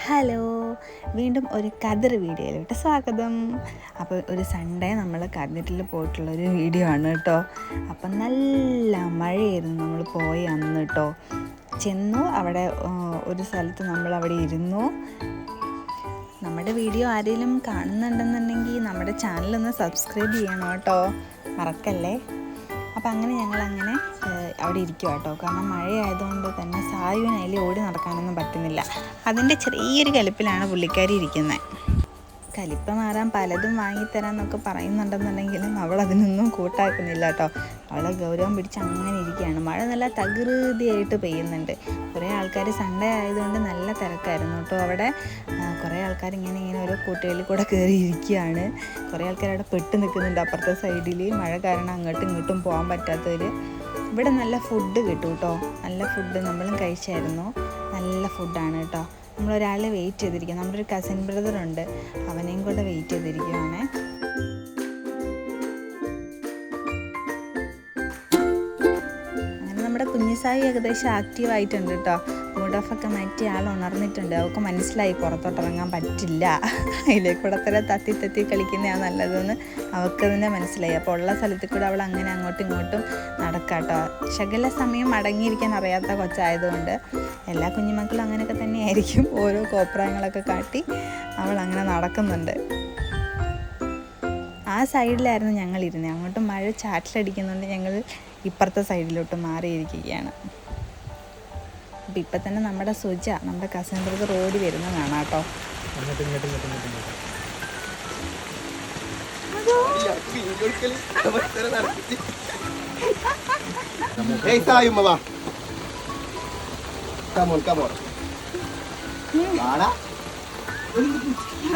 Hello, വീണ്ടും ഒരു കതിർ വീഡിയോയിലോട്ട് സ്വാഗതം. അപ്പോൾ ഒരു സൺഡേ നമ്മൾ കതിരിൽ പോയിട്ടുള്ളൊരു വീഡിയോ ആണ് കേട്ടോ. അപ്പം നല്ല മഴയായിരുന്നു നമ്മൾ പോയി അന്ന് കേട്ടോ. ചെന്നു അവിടെ ഒരു സ്ഥലത്ത് നമ്മളവിടെ ഇരുന്നു. നമ്മുടെ വീഡിയോ ആരെങ്കിലും കാണുന്നുണ്ടെന്നുണ്ടെങ്കിൽ നമ്മുടെ ചാനലൊന്ന് സബ്സ്ക്രൈബ് ചെയ്യണം കേട്ടോ, മറക്കല്ലേ. അപ്പം അങ്ങനെ ഞങ്ങളങ്ങനെ അവിടെ ഇരിക്കുക കേട്ടോ. കാരണം മഴയായതുകൊണ്ട് തന്നെ സായുവിന് ഓടി നടക്കാനൊന്നും പറ്റുന്നില്ല. അതിൻ്റെ ചെറിയൊരു കലിപ്പിലാണ് പുള്ളിക്കാരി ഇരിക്കുന്നത്. കലിപ്പ് മാറാൻ പലതും വാങ്ങിത്തരാമെന്നൊക്കെ പറയുന്നുണ്ടെന്നുണ്ടെങ്കിലും അവളതിനൊന്നും കൂട്ടാക്കുന്നില്ല കേട്ടോ. അവളെ ഗൗരവം പിടിച്ച് അങ്ങനെ ഇരിക്കുകയാണ്. മഴ നല്ല തകൃതിയായിട്ട് പെയ്യുന്നുണ്ട്. കുറേ ആൾക്കാർ സൺഡേ ആയതുകൊണ്ട് നല്ല തിരക്കായിരുന്നു കേട്ടോ. അവിടെ കുറേ ആൾക്കാർ ഇങ്ങനെ ഓരോ കൂട്ടുകളിൽ കൂടെ കയറി ഇരിക്കുകയാണ്. കുറേ ആൾക്കാർ അവിടെ പെട്ട് നിൽക്കുന്നുണ്ട് അപ്പുറത്തെ സൈഡിൽ. മഴ കാരണം അങ്ങോട്ടും ഇങ്ങോട്ടും പോകാൻ പറ്റാത്തവർ. ഇവിടെ നല്ല ഫുഡ് കിട്ടും കേട്ടോ. നല്ല ഫുഡ് നമ്മളും കഴിച്ചായിരുന്നു. നല്ല ഫുഡാണ് കേട്ടോ. നമ്മളൊരാളെ വെയിറ്റ് ചെയ്തിരിക്കുക. നമ്മുടെ ഒരു കസിൻ ബ്രദറുണ്ട്, അവനെയും കൂടെ വെയിറ്റ് ചെയ്തിരിക്കുകയാണ്. അങ്ങനെ നമ്മുടെ കുഞ്ഞിസായി ഏകദേശം ആക്റ്റീവായിട്ടുണ്ട് കേട്ടോ. മൂഡ് ഓഫൊക്കെ മാറ്റി ആൾ ഉണർന്നിട്ടുണ്ട്. അവൾക്ക് മനസ്സിലായി പുറത്തോട്ടിറങ്ങാൻ പറ്റില്ല, അതിലേക്കൂടെ തന്നെ തത്തി കളിക്കുന്നതാണ് നല്ലതെന്ന് അവൾക്ക് തന്നെ മനസ്സിലായി. അപ്പോൾ ഉള്ള സ്ഥലത്തിൽ കൂടെ അവൾ അങ്ങനെ അങ്ങോട്ടും ഇങ്ങോട്ടും നടക്കാം കേട്ടോ. ശകല സമയം അടങ്ങിയിരിക്കാൻ അറിയാത്ത കൊച്ചായതുകൊണ്ട് എല്ലാ കുഞ്ഞുമക്കളും അങ്ങനെയൊക്കെ തന്നെയായിരിക്കും. ഓരോ കോപ്രായങ്ങളൊക്കെ കാട്ടി അവൾ അങ്ങനെ നടക്കുന്നുണ്ട്. ആ സൈഡിലായിരുന്നു ഞങ്ങളിരുന്നത്. അങ്ങോട്ട് മഴ ചാറ്റിലടിക്കുന്നുണ്ട് ഞങ്ങൾ ഇപ്പുറത്തെ സൈഡിലോട്ട് മാറിയിരിക്കുകയാണ്. അപ്പം ഇപ്പം തന്നെ നമ്മുടെ സുജ, നമ്മുടെ കസിൻ ബ്രദർ ഓടി വരുന്നതാണ് കേട്ടോ.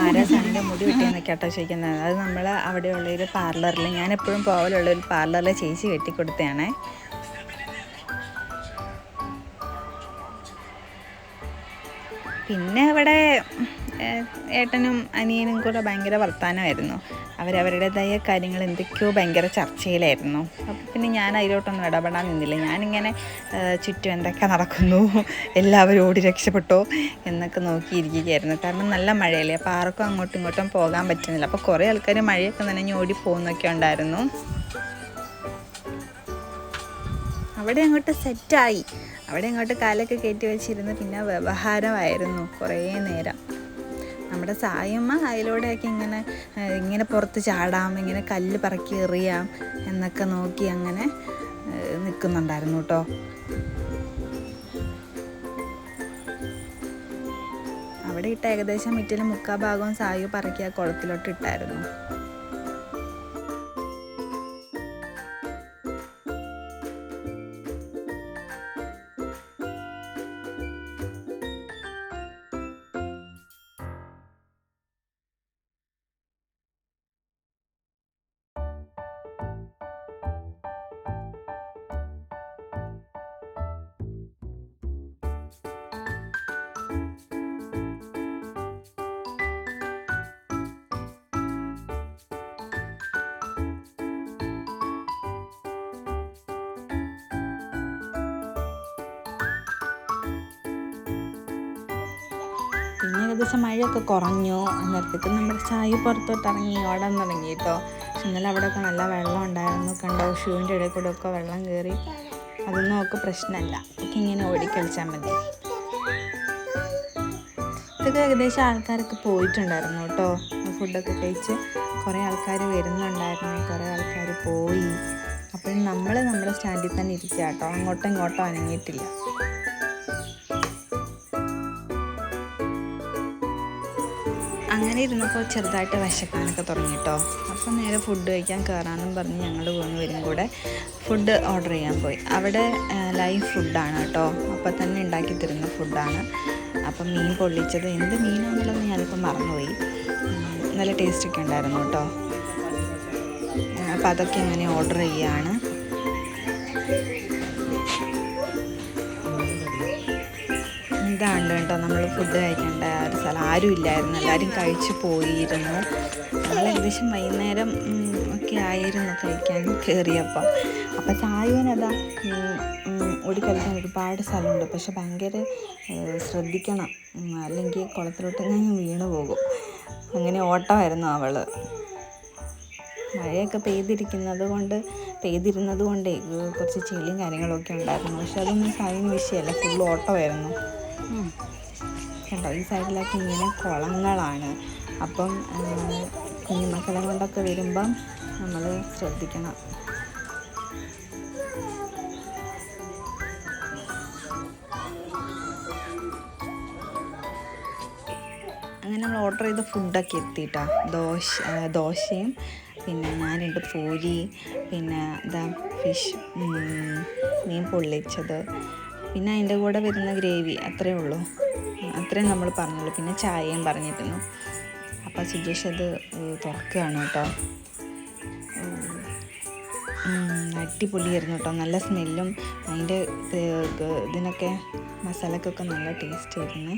ആരാ സൺഡേ മുടി വെട്ടിയെന്നൊക്കെ കേട്ടോ ചോദിക്കുന്നത്. അത് നമ്മൾ അവിടെയുള്ളൊരു പാർലറിൽ, ഞാൻ എപ്പോഴും പോകലുള്ളൊരു പാർലറിൽ ചേച്ചി വെട്ടിക്കൊടുത്തതാണേ. പിന്നെ ഇവിടെ ഏട്ടനും അനിയനും കൂടെ ഭയങ്കര വർത്താനമായിരുന്നു. അവരവരുടേതായ കാര്യങ്ങൾ എന്തൊക്കെയോ ഭയങ്കര ചർച്ചയിലായിരുന്നു. അപ്പോൾ പിന്നെ ഞാൻ അതിലോട്ടൊന്നും ഇടപെടാൻ നിന്നില്ല. ഞാനിങ്ങനെ ചുറ്റും എന്തൊക്കെ നടക്കുന്നു, എല്ലാവരും ഓടി രക്ഷപ്പെട്ടോ എന്നൊക്കെ നോക്കിയിരിക്കുകയായിരുന്നു. കാരണം നല്ല മഴയല്ലേ, അപ്പോൾ ആർക്കും അങ്ങോട്ടും ഇങ്ങോട്ടും പോകാൻ പറ്റുന്നില്ല. അപ്പോൾ കുറേ ആൾക്കാർ മഴയൊക്കെ നനഞ്ഞ് ഓടി പോകുന്നൊക്കെ ഉണ്ടായിരുന്നു. അവിടെ അങ്ങോട്ട് സെറ്റായി. അവിടെ അങ്ങോട്ട് കാലൊക്കെ കയറ്റി വെച്ചിരുന്ന് പിന്നെ വ്യവഹാരമായിരുന്നു കുറേ നേരം. നമ്മുടെ സായമ്മ അതിലൂടെയൊക്കെ ഇങ്ങനെ പുറത്ത് ചാടാം, ഇങ്ങനെ കല്ല് പറക്കി എറിയാം എന്നൊക്കെ നോക്കി അങ്ങനെ നിൽക്കുന്നുണ്ടായിരുന്നു കേട്ടോ. അവിടെ ഇട്ട ഏകദേശം മിറ്റിലും 3/4 ഭാഗവും സായു പറക്കി ആ കുളത്തിലോട്ട് ഇട്ടായിരുന്നു. പിന്നെ ഏകദേശം മഴയൊക്കെ കുറഞ്ഞു. അന്നേരത്തേക്ക് നമ്മുടെ ചായ പുറത്തോട്ട് ഇറങ്ങി ഓടാൻ തുടങ്ങി കേട്ടോ. ഇന്നലെ അവിടെയൊക്കെ നല്ല വെള്ളം ഉണ്ടായിരുന്നു കണ്ടോ. ഷൂവിൻ്റെ ഇടയിൽ കൂടെ ഒക്കെ വെള്ളം കയറി. അതൊന്നും ഒക്കെ പ്രശ്നമല്ല, ഒക്കെ ഇങ്ങനെ ഓടിക്കളിച്ചാൽ മതി. ഇതൊക്കെ ഏകദേശം ആൾക്കാരൊക്കെ പോയിട്ടുണ്ടായിരുന്നു കേട്ടോ. ഫുഡൊക്കെ കഴിച്ച് കുറേ ആൾക്കാർ വരുന്നുണ്ടായിരുന്നു, കുറേ ആൾക്കാർ പോയി. അപ്പോഴും നമ്മൾ നമ്മുടെ സ്റ്റാൻഡിൽ തന്നെ ഇരിക്കുക കേട്ടോ. അങ്ങോട്ടും ഇങ്ങോട്ടും അനങ്ങിയിട്ടില്ല. അങ്ങനെ ഇരുന്നപ്പോൾ ചെറുതായിട്ട് വിശക്കാനൊക്കെ തുടങ്ങി കേട്ടോ. അപ്പം നേരെ ഫുഡ് കഴിക്കാൻ കയറാമെന്നും പറഞ്ഞ് ഞങ്ങൾ 3 പേരും കൂടെ ഫുഡ് ഓർഡർ ചെയ്യാൻ പോയി. അവിടെ ലൈവ് ഫുഡാണ് കേട്ടോ, അപ്പം തന്നെ ഉണ്ടാക്കി തരുന്ന ഫുഡാണ്. അപ്പം മീൻ പൊള്ളിച്ചത് എന്ത് മീനാണെന്നുള്ളത് ഞാനിപ്പോൾ മറന്നുപോയി. നല്ല ടേസ്റ്റൊക്കെ ഉണ്ടായിരുന്നു കേട്ടോ. അപ്പം അതൊക്കെ ഇങ്ങനെ ഓർഡർ ചെയ്യുകയാണ്. ഇതാണ് കേട്ടോ നമ്മൾ ഫുഡ് കഴിക്കേണ്ട ഒരു സ്ഥലം. ആരും ഇല്ലായിരുന്നു, എല്ലാവരും കഴിച്ചു പോയിരുന്നു. നമ്മൾ ഏകദേശം വൈകുന്നേരം ഒക്കെ ആയിരുന്നു കഴിക്കാൻ കയറിയപ്പം. അപ്പം സായുവിനതാ ഓടിക്കളിക്കാൻ ഒരുപാട് സ്ഥലമുണ്ട്, പക്ഷെ ഭയങ്കര ശ്രദ്ധിക്കണം, അല്ലെങ്കിൽ കുളത്തിലോട്ട് ഞാൻ വീണ് പോകും. അങ്ങനെ ഓട്ടമായിരുന്നു അവൾ. മഴയൊക്കെ പെയ്തിരുന്നത് കൊണ്ടേ കുറച്ച് ചെളിയും കാര്യങ്ങളൊക്കെ ഉണ്ടായിരുന്നു, പക്ഷെ അതൊന്നും സായിന് വിഷയമല്ല, ഫുൾ ഓട്ടമായിരുന്നു. കണ്ടോ, ഈ സൈഡിലൊക്കെ ഇങ്ങനെ കുളങ്ങളാണ്. അപ്പം കുഞ്ഞുമക്കളെ കൊണ്ടൊക്കെ വരുമ്പം നമ്മൾ ശ്രദ്ധിക്കണം. അങ്ങനെ നമ്മൾ ഓർഡർ ചെയ്ത ഫുഡൊക്കെ എത്തിയിട്ടാ. ദോശയും പിന്നെ ഞാൻ 2 പൂരി, പിന്നെ ഫിഷ്, മീൻ പൊള്ളിച്ചത്, പിന്നെ അതിൻ്റെ കൂടെ വരുന്ന ഗ്രേവി, അത്രയേ ഉള്ളൂ. അത്രയും നമ്മൾ പറഞ്ഞുള്ളൂ. പിന്നെ ചായയും പറഞ്ഞിരുന്നു. അപ്പോൾ സുജേഷ് അത് തുറക്കുകയാണ് കേട്ടോ. അടിപൊളിയായിരുന്നു കേട്ടോ, നല്ല സ്മെല്ലും അതിൻ്റെ ഇതിനൊക്കെ മസാലക്കൊക്കെ നല്ല ടേസ്റ്റ് ആയിരുന്നു.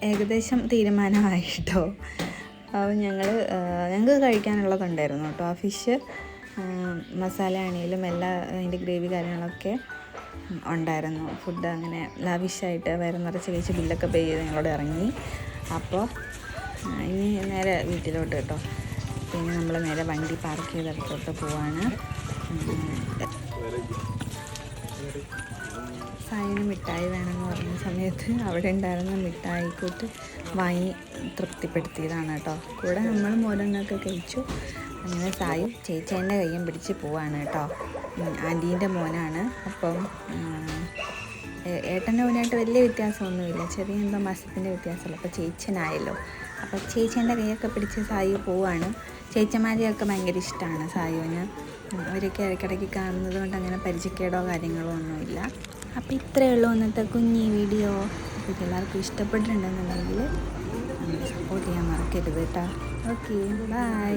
ഏകദേശം തീരുമാനമായിട്ടോ. അപ്പോൾ ഞങ്ങൾക്ക് കഴിക്കാനുള്ളതുണ്ടായിരുന്നു കേട്ടോ. ആ ഫിഷ് മസാല ആണെങ്കിലും എല്ലാ അതിൻ്റെ ഗ്രേവി കാര്യങ്ങളൊക്കെ ഉണ്ടായിരുന്നു. ഫുഡ് അങ്ങനെ ലാവിഷായിട്ട് വയറ് നിറച്ച് കഴിച്ച് ബില്ലൊക്കെ പേ ചെയ്ത് ഞങ്ങളോട് ഇറങ്ങി. അപ്പോൾ ഇനി നേരെ വീട്ടിലോട്ട് കേട്ടോ. പിന്നെ നമ്മൾ നേരെ വണ്ടി പാർക്ക് ചെയ്തിടത്തോട്ട് പോവാണ്. സായിന് മിഠായി വേണമെന്ന് പറഞ്ഞ സമയത്ത് അവിടെ ഉണ്ടായിരുന്ന മിഠായിക്കൂട്ട് വാങ്ങി തൃപ്തിപ്പെടുത്തിയതാണ് കേട്ടോ. കൂടെ നമ്മൾ ഓരോന്നൊക്കെ കഴിച്ചു. അങ്ങനെ സായി ചേച്ചേൻ്റെ കയ്യും പിടിച്ച് പോവാണ് കേട്ടോ. ആൻറ്റീൻ്റെ മോനാണ്. അപ്പം ഏട്ടൻ്റെ മോനായിട്ട് വലിയ വ്യത്യാസമൊന്നുമില്ല, ചെറിയ എന്തോ മാസത്തിൻ്റെ വ്യത്യാസമല്ല. അപ്പോൾ ചേച്ചനായല്ലോ. അപ്പോൾ ചേച്ചേൻ്റെ കൈയൊക്കെ പിടിച്ച് സായി പോവാണ്. ചേച്ചന്മാരെയൊക്കെ ഭയങ്കര ഇഷ്ടമാണ് സായുവിന്. അവരൊക്കെ ഇടയ്ക്കിടയ്ക്ക് കാണുന്നത് കൊണ്ട് അങ്ങനെ പരിചയക്കേടോ കാര്യങ്ങളോ ഒന്നുമില്ല. അപ്പോൾ ഇത്രയേ ഉള്ളൂ ഇന്നത്തെ കുഞ്ഞി വീഡിയോ. അപ്പോൾ ഇതെല്ലാവർക്കും ഇഷ്ടപ്പെട്ടിട്ടുണ്ടെന്നുണ്ടെങ്കിൽ സപ്പോർട്ട് ചെയ്യാൻ മറക്കരുത് കേട്ടോ. Okay, by.